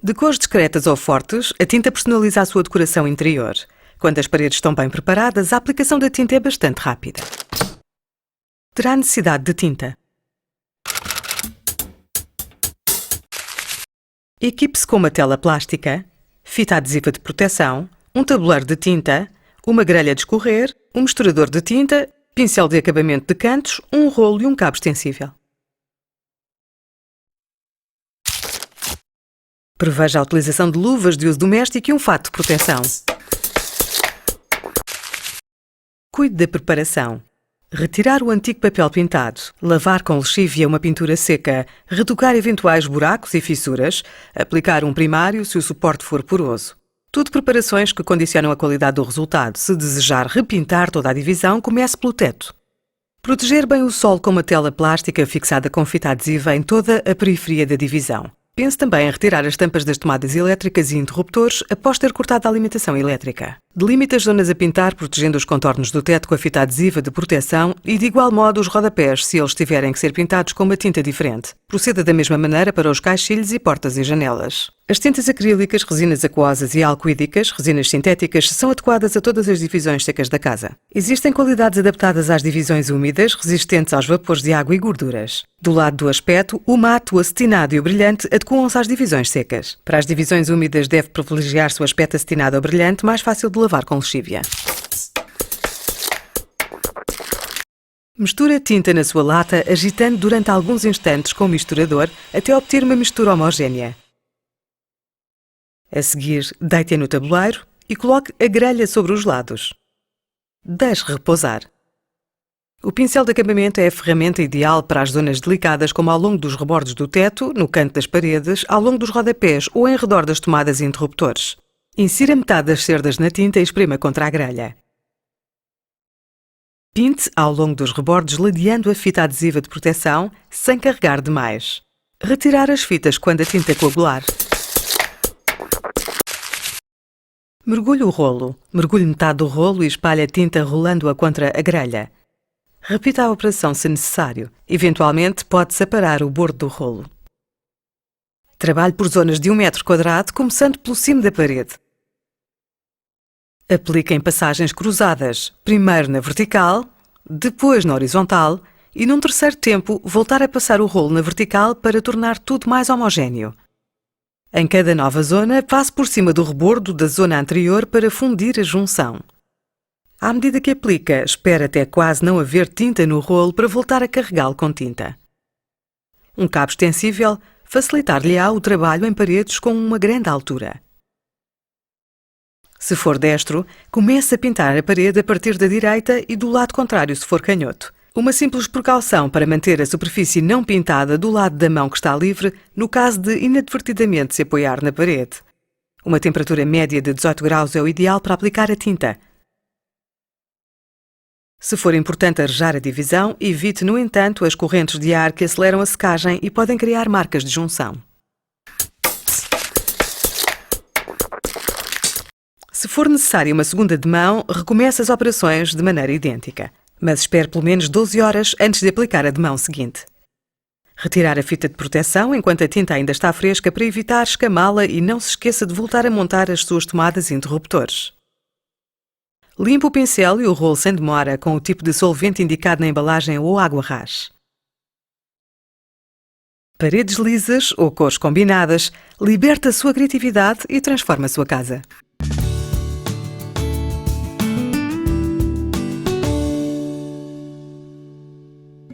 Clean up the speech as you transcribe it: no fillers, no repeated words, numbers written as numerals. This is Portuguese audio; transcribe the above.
De cores discretas ou fortes, a tinta personaliza a sua decoração interior. Quando as paredes estão bem preparadas, a aplicação da tinta é bastante rápida. Terá necessidade de tinta. Equipe-se com uma tela plástica, fita adesiva de proteção, um tabuleiro de tinta, uma grelha de escorrer, um misturador de tinta, pincel de acabamento de cantos, um rolo e um cabo extensível. Preveja a utilização de luvas de uso doméstico e um fato de proteção. Cuide da preparação. Retirar o antigo papel pintado, lavar com lexívia uma pintura seca, retocar eventuais buracos e fissuras, aplicar um primário se o suporte for poroso. Tudo preparações que condicionam a qualidade do resultado. Se desejar repintar toda a divisão, comece pelo teto. Proteger bem o solo com uma tela plástica fixada com fita adesiva em toda a periferia da divisão. Pense também em retirar as tampas das tomadas elétricas e interruptores após ter cortado a alimentação elétrica. Delimite as zonas a pintar, protegendo os contornos do teto com a fita adesiva de proteção e, de igual modo, os rodapés, se eles tiverem que ser pintados com uma tinta diferente. Proceda da mesma maneira para os caixilhos e portas e janelas. As tintas acrílicas, resinas aquosas e alcoídicas, resinas sintéticas, são adequadas a todas as divisões secas da casa. Existem qualidades adaptadas às divisões úmidas, resistentes aos vapores de água e gorduras. Do lado do aspecto, o mate, o acetinado e o brilhante adequam-se às divisões secas. Para as divisões úmidas deve privilegiar-se o aspecto acetinado ou brilhante, mais fácil de lavar com lexívia. Misture a tinta na sua lata, agitando durante alguns instantes com o misturador até obter uma mistura homogénea. A seguir, deite-a no tabuleiro e coloque a grelha sobre os lados. Deixe repousar. O pincel de acabamento é a ferramenta ideal para as zonas delicadas, como ao longo dos rebordos do teto, no canto das paredes, ao longo dos rodapés ou em redor das tomadas e interruptores. Insira metade das cerdas na tinta e esprema contra a grelha. Pinte ao longo dos rebordos, ladeando a fita adesiva de proteção, sem carregar demais. Retirar as fitas quando a tinta coagular. Mergulhe o rolo. Mergulhe metade do rolo e espalhe a tinta rolando-a contra a grelha. Repita a operação se necessário. Eventualmente, pode separar o bordo do rolo. Trabalhe por zonas de 1 metro quadrado, começando pelo cimo da parede. Aplique em passagens cruzadas, primeiro na vertical, depois na horizontal e, num terceiro tempo, voltar a passar o rolo na vertical para tornar tudo mais homogéneo. Em cada nova zona, passe por cima do rebordo da zona anterior para fundir a junção. À medida que aplica, espere até quase não haver tinta no rolo para voltar a carregá-lo com tinta. Um cabo extensível facilitar-lhe-á o trabalho em paredes com uma grande altura. Se for destro, comece a pintar a parede a partir da direita e do lado contrário se for canhoto. Uma simples precaução para manter a superfície não pintada do lado da mão que está livre, no caso de inadvertidamente se apoiar na parede. Uma temperatura média de 18 graus é o ideal para aplicar a tinta. Se for importante arejar a divisão, evite, no entanto, as correntes de ar que aceleram a secagem e podem criar marcas de junção. Se for necessária uma segunda demão, recomece as operações de maneira idêntica, mas espere pelo menos 12 horas antes de aplicar a demão seguinte. Retirar a fita de proteção enquanto a tinta ainda está fresca para evitar escamá-la e não se esqueça de voltar a montar as suas tomadas e interruptores. Limpe o pincel e o rolo sem demora com o tipo de solvente indicado na embalagem ou água rás. Paredes lisas ou cores combinadas, liberta a sua criatividade e transforma a sua casa.